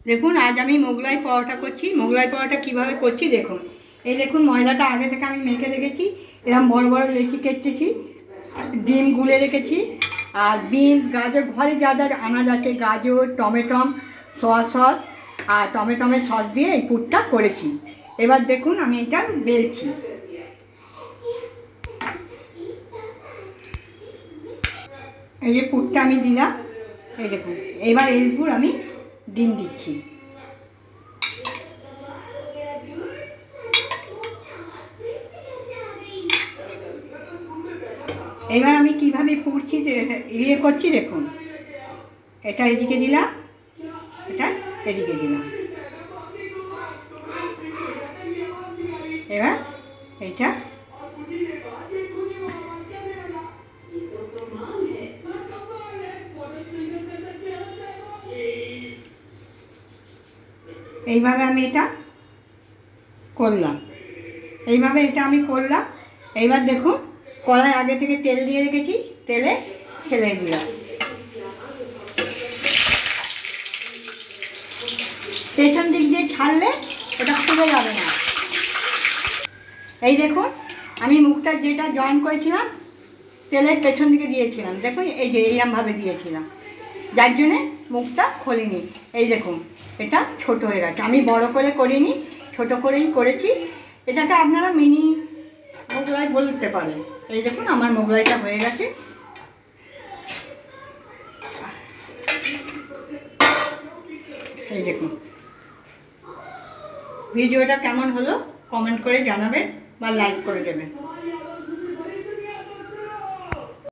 দেখুন আজ আমি মোগলাই পরোটা করছি। মোগলাই পরোটা কীভাবে করছি দেখুন। এই দেখুন ময়দাটা আগে থেকে আমি মেখে রেখেছি, এরকম বড় বড় লেচি কেটেছি, ডিম গুলে রেখেছি, আর বিনস গাজর ঘরে যা যা আনাজ আছে, গাজর টমেটো সয়া সস আর টমেটোমের সস দিয়ে এই পুরটা করেছি। এবার দেখুন আমি এটা বেলছি। এই যে পুরটা আমি দিলাম, এই দেখুন। এবার এর উপর আমি ডিম দিচ্ছি। এবার আমি কিভাবে পুরছি ইয়ে করছি দেখুন। এটা এদিকে দিলাম, এটা এদিকে দিলাম। এবার এইটা এইভাবে আমি এটা করলাম, এইভাবে এটা আমি করলাম। এইবার দেখুন কড়াই আগে থেকে তেল দিয়ে রেখেছি, তেলে ছেড়ে দিলাম। পেছন দিক দিয়ে ছাড়লে ওটা খুলে যাবে না। এই দেখুন আমি মুখটা যেটা জয়েন করেছিলাম তেলের পেছন দিকে দিয়েছিলাম, দেখুন এই যে এইরকমভাবে দিয়েছিলাম, যার জন্যে মুখটা খোলেনি। এই দেখুন এটা ছোট হয়ে গেছে, আমি বড় করে করিনি, ছোট করেই করেছি। এটাকে আপনারা মিনি মোগলাই বলতে পারেন। এই দেখুন আমার মোগলাইটা হয়ে গেছে। এই দেখুন ভিডিওটা কেমন হলো কমেন্ট করে জানাবেন বা লাইক করে দেবেন।